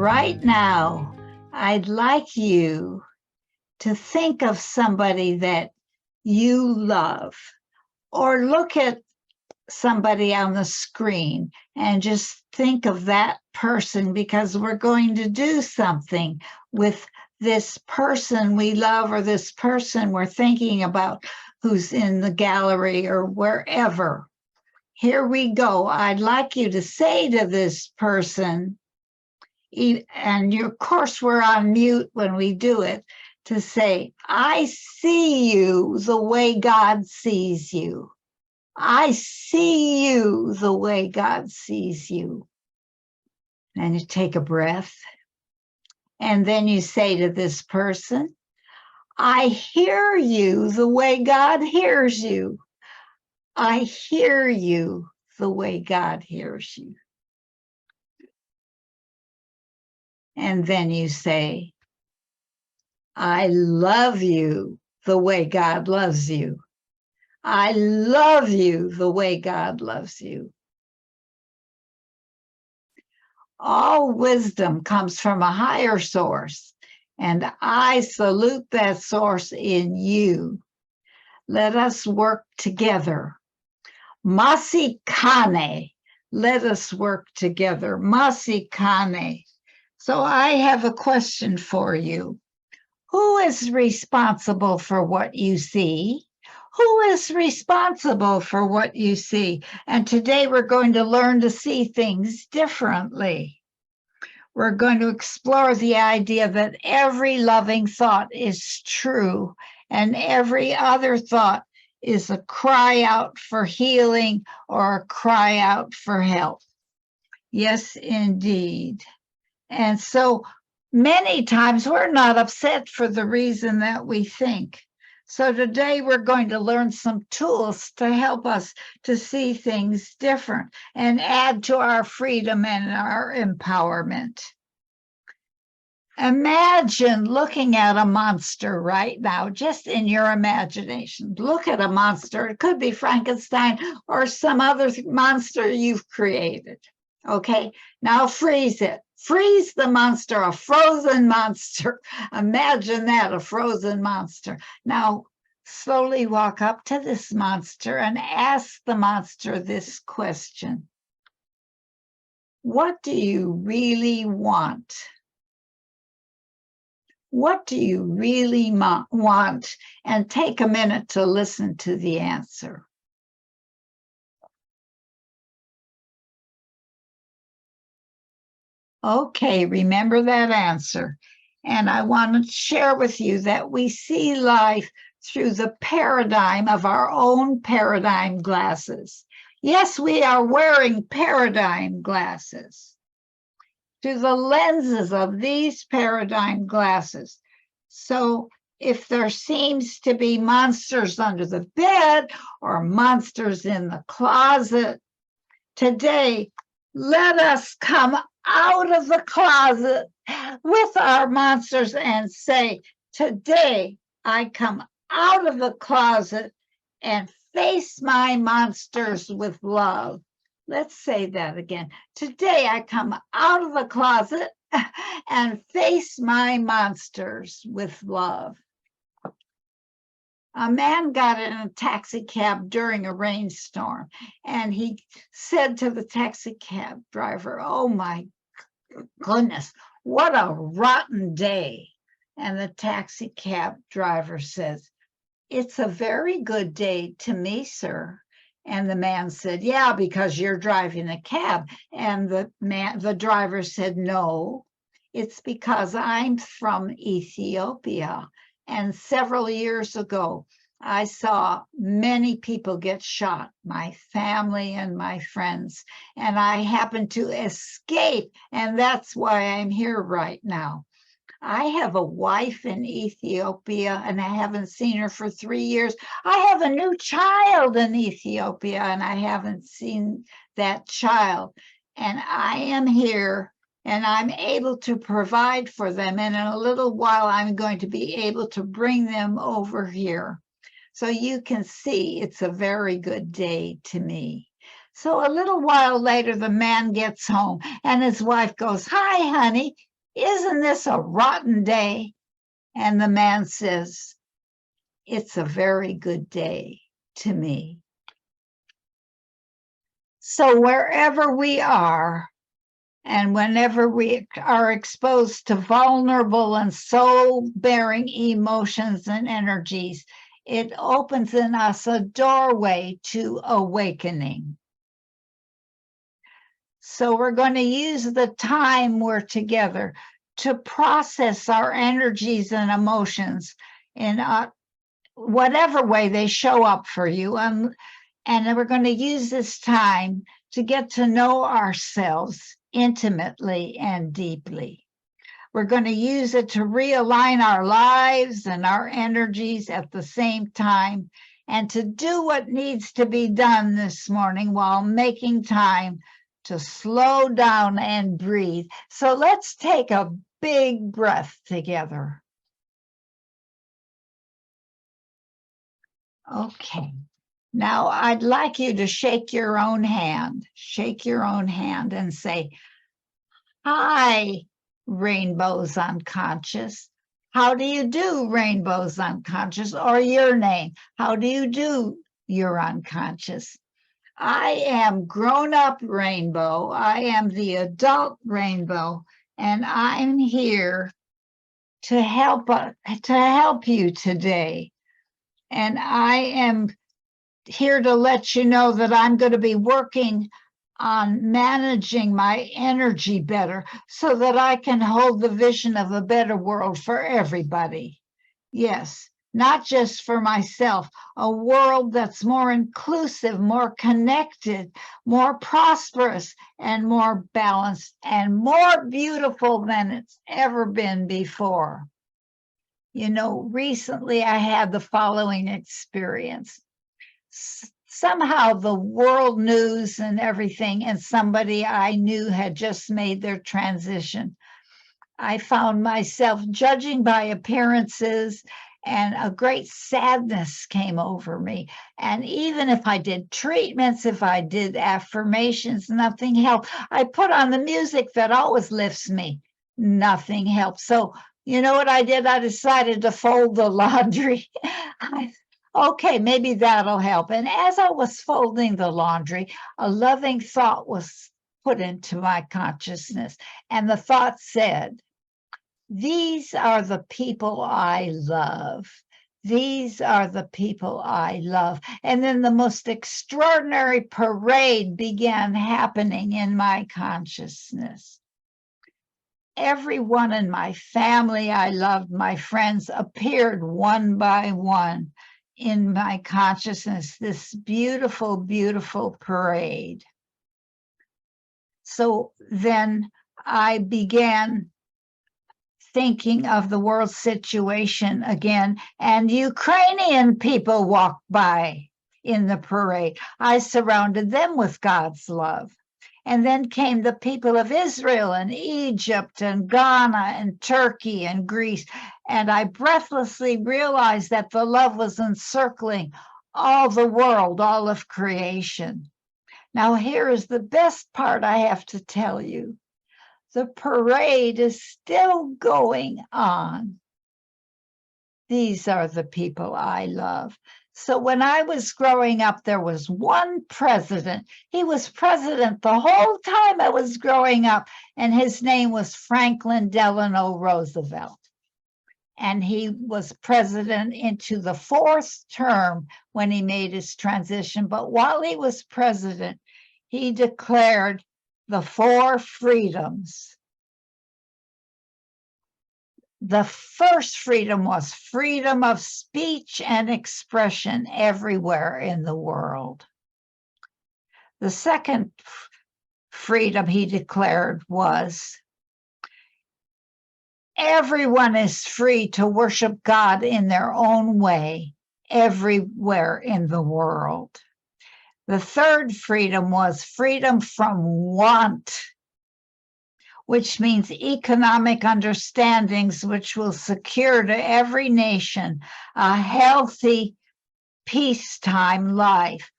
Right now, I'd like you to think of somebody that you love, or look at somebody on the screen and just think of that person, because we're going to do something with this person we love, or this person we're thinking about who's in the gallery or wherever. Here we go. I'd like you to say to this person, and of course we're on mute when we do it, to say, I see you the way God sees you. I see you the way God sees you. And you take a breath. And then you say to this person, I hear you the way God hears you. I hear you the way God hears you. And then you say, I love you the way God loves you. I love you the way God loves you. All wisdom comes from a higher source, and I salute that source in you. Let us work together. Masikane, let us work together. Masikane. So I have a question for you. Who is responsible for what you see? Who is responsible for what you see? And today we're going to learn to see things differently. We're going to explore the idea that every loving thought is true, and every other thought is a cry out for healing or a cry out for help. Yes, indeed. And so many times we're not upset for the reason that we think. So today we're going to learn some tools to help us to see things different and add to our freedom and our empowerment. Imagine looking at a monster right now, just in your imagination. Look at a monster. It could be Frankenstein or some other monster you've created. Okay, now freeze it. Freeze the monster, a frozen monster. Imagine that, a frozen monster. Now, slowly walk up to this monster and ask the monster this question. What do you really want? What do you really want? And take a minute to listen to the answer. Okay, remember that answer. And I want to share with you that we see life through the paradigm of our own paradigm glasses. Yes, we are wearing paradigm glasses. Through the lenses of these paradigm glasses. So if there seems to be monsters under the bed or monsters in the closet, today, let us come out of the closet with our monsters and say, today I come out of the closet and face my monsters with love. Let's say that again. Today I come out of the closet and face my monsters with love. A man got in a taxi cab during a rainstorm, and he said to the taxi cab driver, oh my goodness, what a rotten day. And the taxi cab driver says, it's a very good day to me, sir. And the man said, yeah, because you're driving a cab. And the driver said, no, it's because I'm from Ethiopia. And several years ago, I saw many people get shot, my family and my friends, and I happened to escape. And that's why I'm here right now. I have a wife in Ethiopia, and I haven't seen her for 3 years. I have a new child in Ethiopia, and I haven't seen that child. And I am here, and I'm able to provide for them. And in a little while, I'm going to be able to bring them over here. So you can see it's a very good day to me. So a little while later, the man gets home, and his wife goes, hi, honey. Isn't this a rotten day? And the man says, it's a very good day to me. So wherever we are, and whenever we are exposed to vulnerable and soul-bearing emotions and energies, it opens in us a doorway to awakening. So we're going to use the time we're together to process our energies and emotions in whatever way they show up for you. And we're going to use this time to get to know ourselves intimately and deeply. We're going to use it to realign our lives and our energies at the same time, and to do what needs to be done this morning while making time to slow down and breathe. So let's take a big breath together. Okay. Now I'd like you to shake your own hand. Shake your own hand and say, hi, Rainbows Unconscious. How do you do, Rainbows Unconscious? Or your name. How do you do, you're unconscious? I am grown-up Rainbow. I am the adult Rainbow, and I'm here to help you today. And I am here to let you know that I'm going to be working on managing my energy better so that I can hold the vision of a better world for everybody. Yes, not just for myself, a world that's more inclusive, more connected, more prosperous, and more balanced, and more beautiful than it's ever been before. You know, recently I had the following experience. Somehow the world news and everything, and somebody I knew had just made their transition. I found myself judging by appearances, and a great sadness came over me. And even if I did treatments, if I did affirmations, nothing helped. I put on the music that always lifts me. Nothing helped. So you know what I did? I decided to fold the laundry. Okay, maybe that'll help. And as I was folding the laundry, a loving thought was put into my consciousness. And the thought said, these are the people I love. These are the people I love. And then the most extraordinary parade began happening in my consciousness. Everyone in my family I loved, my friends, appeared one by one in my consciousness, this beautiful, beautiful parade. So then I began thinking of the world situation again, and Ukrainian people walked by in the parade. I surrounded them with God's love. And then came the people of Israel and Egypt and Ghana and Turkey and Greece. And I breathlessly realized that the love was encircling all the world, all of creation. Now, here is the best part I have to tell you. The parade is still going on. These are the people I love. So when I was growing up, there was one president. He was president the whole time I was growing up, and his name was Franklin Delano Roosevelt. And he was president into the fourth term when he made his transition. But while he was president, he declared the 4 freedoms. The first freedom was freedom of speech and expression everywhere in the world. The second freedom he declared was everyone is free to worship God in their own way everywhere in the world. The third freedom was freedom from want, which means economic understandings which will secure to every nation a healthy peacetime life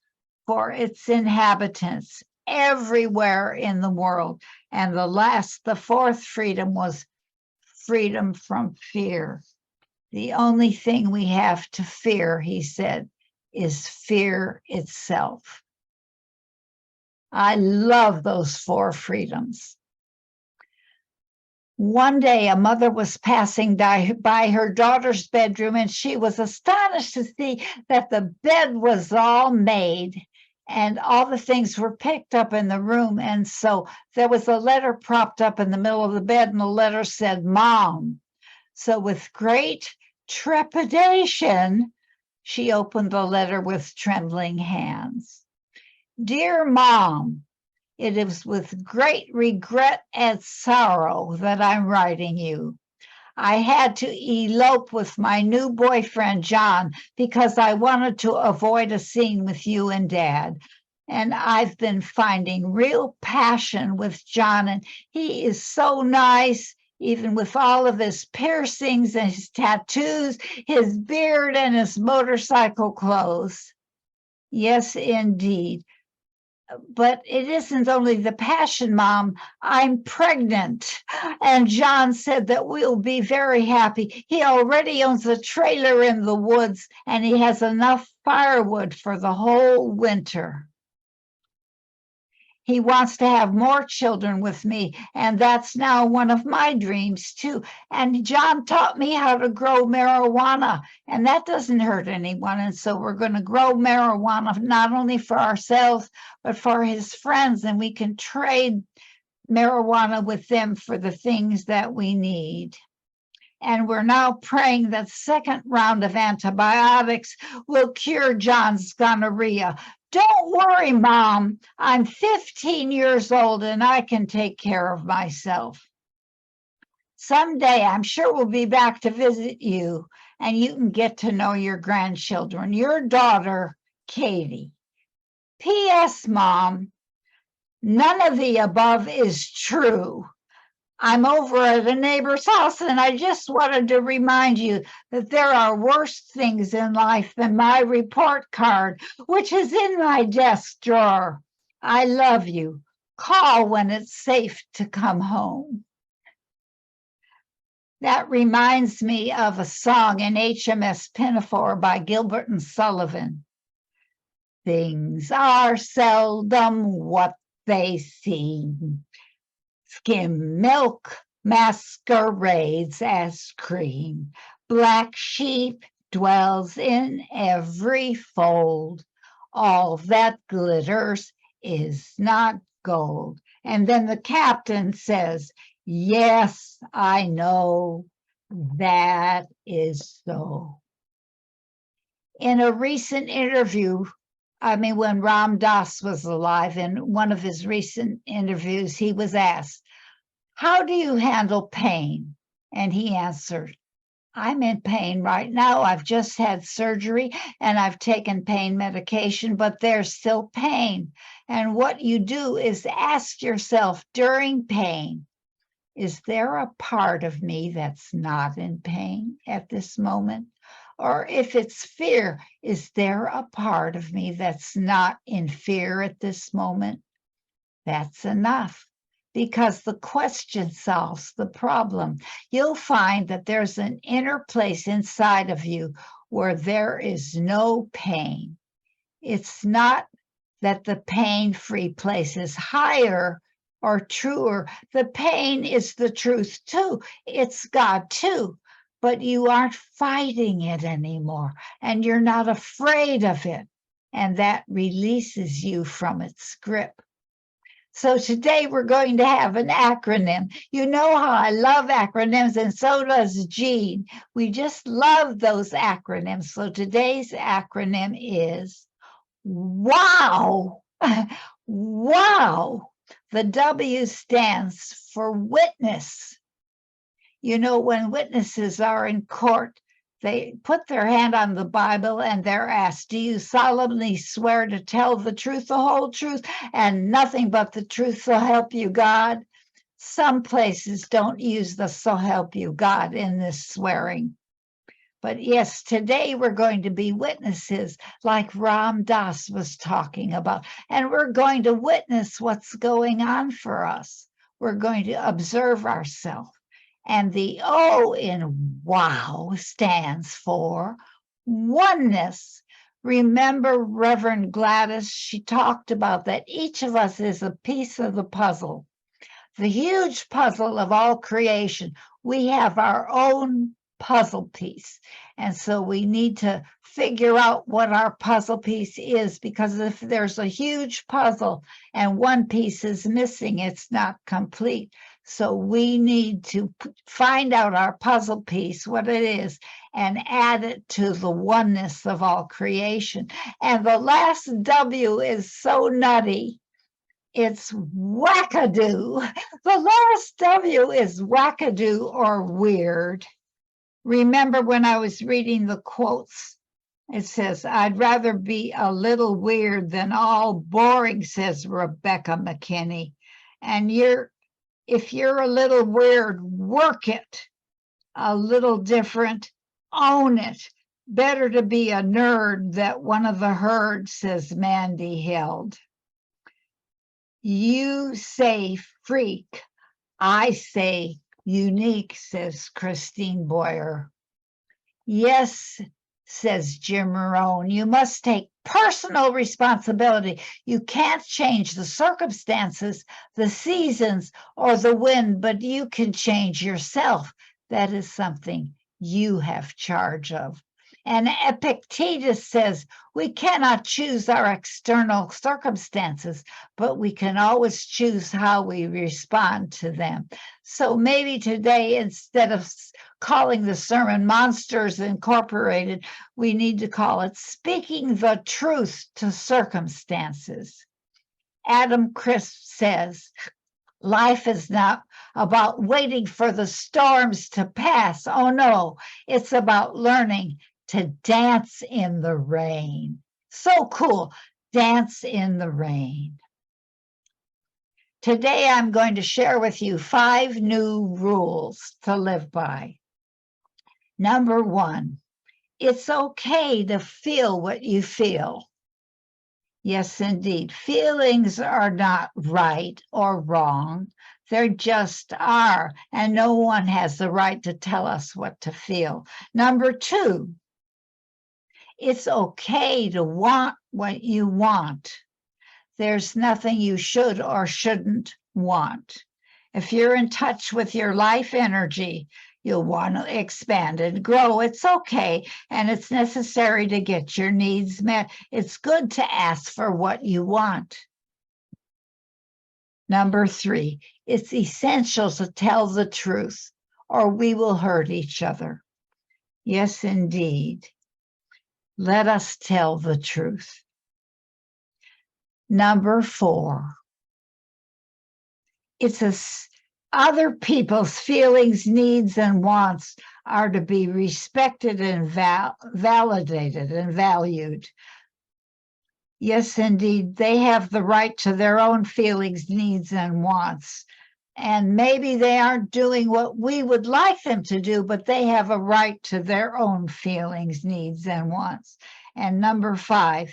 for its inhabitants everywhere in the world. And the fourth freedom was freedom from fear. The only thing we have to fear, he said, is fear itself. I love those 4 freedoms. One day, a mother was passing by her daughter's bedroom, and she was astonished to see that the bed was all made and all the things were picked up in the room. And so there was a letter propped up in the middle of the bed, and the letter said, "Mom." So with great trepidation, she opened the letter with trembling hands. "Dear Mom, it is with great regret and sorrow that I'm writing you. I had to elope with my new boyfriend, John, because I wanted to avoid a scene with you and Dad. And I've been finding real passion with John, and he is so nice, even with all of his piercings and his tattoos, his beard, and his motorcycle clothes. Yes, indeed. But it isn't only the passion, Mom. I'm pregnant. And John said that we'll be very happy. He already owns a trailer in the woods, and he has enough firewood for the whole winter. He wants to have more children with me, and that's now one of my dreams too. And John taught me how to grow marijuana, and that doesn't hurt anyone. And so we're going to grow marijuana not only for ourselves, but for his friends, and we can trade marijuana with them for the things that we need. And we're now praying that second round of antibiotics will cure John's gonorrhea. Don't worry, Mom. I'm 15 years old and I can take care of myself. Someday, I'm sure we'll be back to visit you and you can get to know your grandchildren. Your daughter, Katie. P.S. Mom, none of the above is true. I'm over at a neighbor's house, and I just wanted to remind you that there are worse things in life than my report card, which is in my desk drawer. I love you. Call when it's safe to come home. That reminds me of a song in HMS Pinafore by Gilbert and Sullivan. Things are seldom what they seem. Skim milk masquerades as cream. Black sheep dwells in every fold. All that glitters is not gold. And then the captain says, yes, I know that is so. In a recent interview, when Ram Dass was alive, in one of his recent interviews, he was asked, how do you handle pain? And he answered, I'm in pain right now. I've just had surgery and I've taken pain medication, but there's still pain. And what you do is ask yourself during pain, is there a part of me that's not in pain at this moment? Or if it's fear, is there a part of me that's not in fear at this moment? That's enough, because the question solves the problem. You'll find that there's an inner place inside of you where there is no pain. It's not that the pain-free place is higher or truer. The pain is the truth too. It's God too. But you aren't fighting it anymore, and you're not afraid of it, and that releases you from its grip. So today we're going to have an acronym. You know how I love acronyms, and so does Jean. We just love those acronyms. So today's acronym is WOW. WOW. The W stands for witness. You know, when witnesses are in court, they put their hand on the Bible and they're asked, do you solemnly swear to tell the truth, the whole truth, and nothing but the truth, so help you God? Some places don't use the so help you God in this swearing. But yes, today we're going to be witnesses like Ram Dass was talking about, and we're going to witness what's going on for us. We're going to observe ourselves. And the O in wow stands for oneness. Remember Reverend Gladys, she talked about that each of us is a piece of the puzzle, the huge puzzle of all creation. We have our own puzzle piece. And so we need to figure out what our puzzle piece is, because if there's a huge puzzle and one piece is missing, it's not complete. So we need to find out our puzzle piece, what it is, and add it to the oneness of all creation. And the last W is so nutty. It's wackadoo. The last W is wackadoo or weird. Remember when I was reading the quotes, it says, I'd rather be a little weird than all boring, says Rebecca McKinney. And if you're a little weird, work it. A little different, own it. Better to be a nerd than one of the herd, says Mandy Held. You say freak, I say unique, says Christine Boyer. Yes, says Jim Rohn, you must take personal responsibility. You can't change the circumstances, the seasons, or the wind, but you can change yourself. That is something you have charge of. And Epictetus says, we cannot choose our external circumstances, but we can always choose how we respond to them. So maybe today, instead of calling the sermon Monsters Incorporated, we need to call it Speaking the Truth to Circumstances. Adam Crisp says, life is not about waiting for the storms to pass. Oh no, it's about learning to dance in the rain. So cool, dance in the rain. Today, I'm going to share with you 5 new rules to live by. Number 1, it's okay to feel what you feel. Yes, indeed. Feelings are not right or wrong. They just are, and no one has the right to tell us what to feel. Number 2, it's okay to want what you want. There's nothing you should or shouldn't want. If you're in touch with your life energy, you'll want to expand and grow. It's okay, and it's necessary to get your needs met. It's good to ask for what you want. Number 3, it's essential to tell the truth, or we will hurt each other. Yes, indeed. Let us tell the truth. Number 4, it's other people's feelings, needs, and wants are to be respected and validated and valued. Yes, indeed, they have the right to their own feelings, needs, and wants. And maybe they aren't doing what we would like them to do, but they have a right to their own feelings, needs, and wants. And number 5,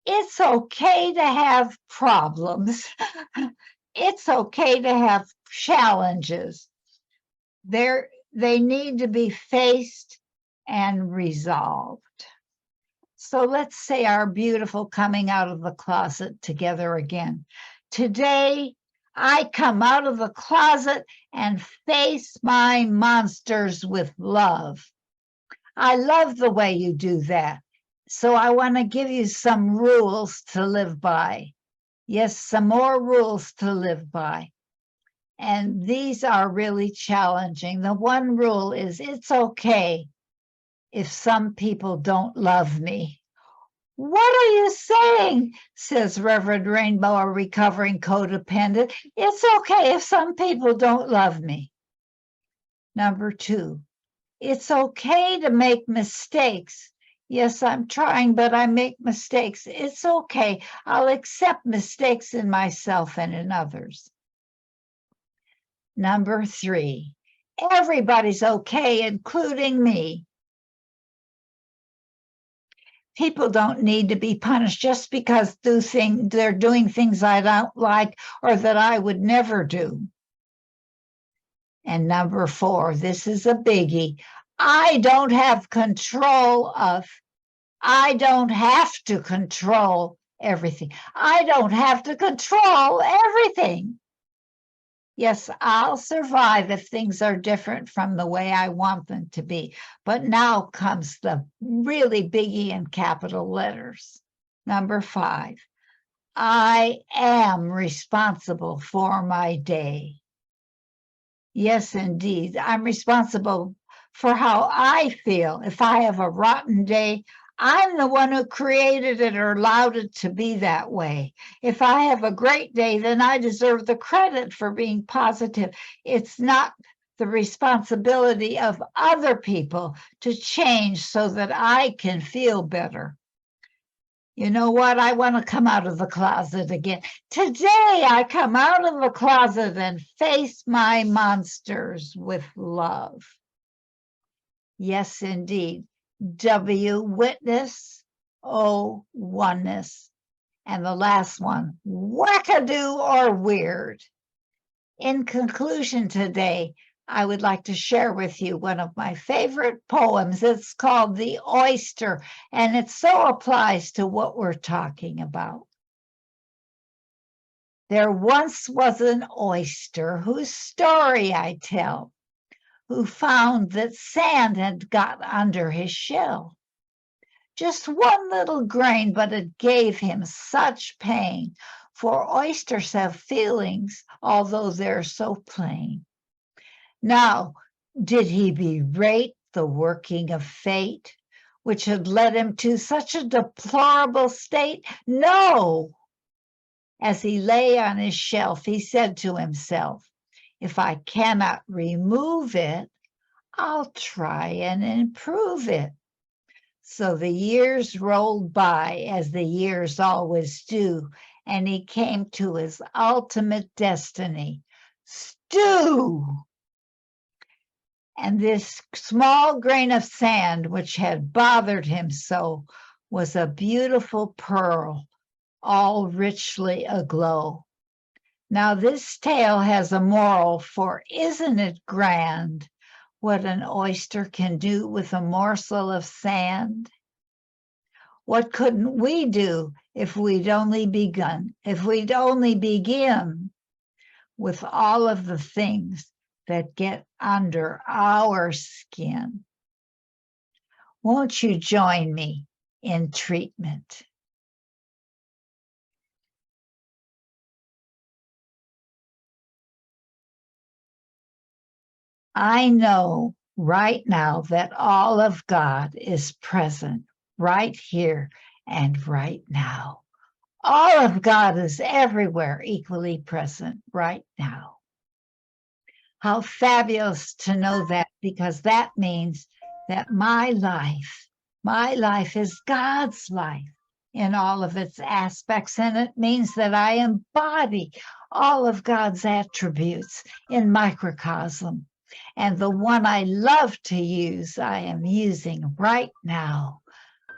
it's okay to have problems. It's okay to have challenges. They need to be faced and resolved. So let's say our beautiful coming out of the closet together again. Today, I come out of the closet and face my monsters with love. I love the way you do that. So I want to give you some rules to live by. Yes, some more rules to live by. And these are really challenging. The one rule is it's okay if some people don't love me. What are you saying? Says Reverend Rainbow, a recovering codependent. It's okay if some people don't love me. Number 2, it's okay to make mistakes. Yes, I'm trying, but I make mistakes. It's okay. I'll accept mistakes in myself and in others. Number 3, everybody's okay, including me. People don't need to be punished just because they're doing things I don't like or that I would never do. And number 4, this is a biggie. I don't have to control everything. I don't have to control everything. Yes, I'll survive if things are different from the way I want them to be. But now comes the really biggie in capital letters. Number 5, I am responsible for my day. Yes, indeed. I'm responsible for how I feel. If I have a rotten day, I'm the one who created it or allowed it to be that way. If I have a great day, then I deserve the credit for being positive. It's not the responsibility of other people to change so that I can feel better. You know what? I want to come out of the closet again. Today, I come out of the closet and face my monsters with love. Yes, indeed. W, witness. O, oneness. And the last one, wackadoo or weird. In conclusion today, I would like to share with you one of my favorite poems. It's called The Oyster, and it so applies to what we're talking about. There once was an oyster whose story I tell, who found that sand had got under his shell. Just one little grain, but it gave him such pain, for oysters have feelings, although they're so plain. Now, did he berate the working of fate, which had led him to such a deplorable state? No! As he lay on his shelf, he said to himself, if I cannot remove it, I'll try and improve it. So the years rolled by, as the years always do, and he came to his ultimate destiny, stew. And this small grain of sand, which had bothered him so, was a beautiful pearl, all richly aglow. Now this tale has a moral, for isn't it grand what an oyster can do with a morsel of sand? What couldn't we do if we'd only begin with all of the things that get under our skin? Won't you join me in treatment? I know right now that all of God is present right here and right now. All of God is everywhere, equally present right now. How fabulous to know that, because that means that my life is God's life in all of its aspects, and it means that I embody all of God's attributes in microcosm. And the one I love to use, I am using right now.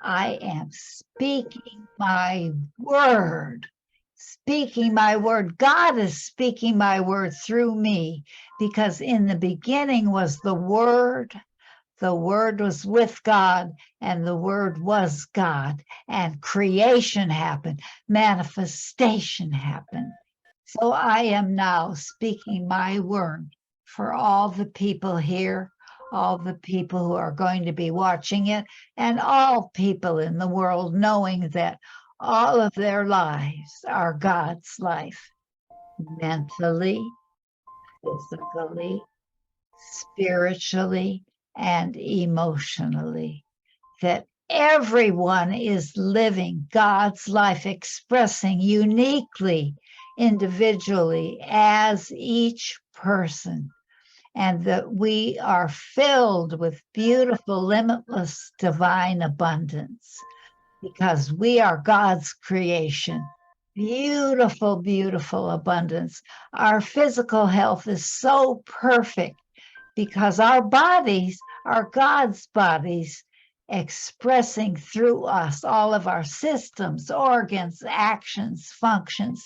I am speaking my word. Speaking my word. God is speaking my word through me, because in the beginning was the Word. The Word was with God, and the Word was God. And creation happened. Manifestation happened. So I am now speaking my word for all the people here, all the people who are going to be watching it, and all people in the world, knowing that all of their lives are God's life, mentally, physically, spiritually, and emotionally, that everyone is living God's life, expressing uniquely, individually, as each person, and that we are filled with beautiful, limitless, divine abundance, because we are God's creation. Beautiful, beautiful abundance. Our physical health is so perfect because our bodies are God's bodies, expressing through us all of our systems, organs, actions, functions,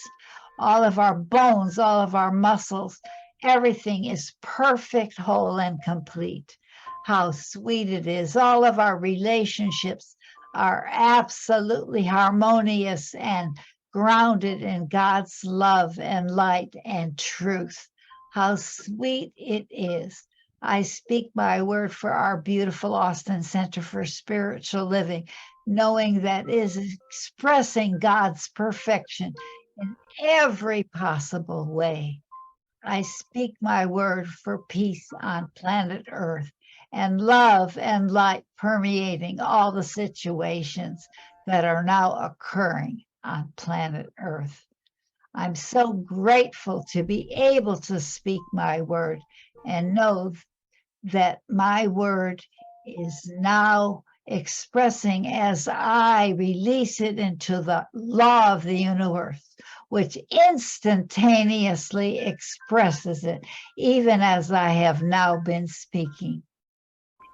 all of our bones, all of our muscles, everything is perfect, whole, and complete. How sweet it is. All of our relationships are absolutely harmonious and grounded in God's love and light and truth. How sweet it is. I speak my word for our beautiful Austin Center for Spiritual Living, knowing that is expressing God's perfection in every possible way. I speak my word for peace on planet Earth and love and light permeating all the situations that are now occurring on planet Earth. I'm so grateful to be able to speak my word and know that my word is now expressing as I release it into the law of the universe, which instantaneously expresses it, even as I have now been speaking.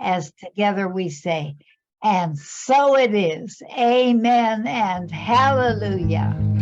As together we say, and so it is. Amen and hallelujah.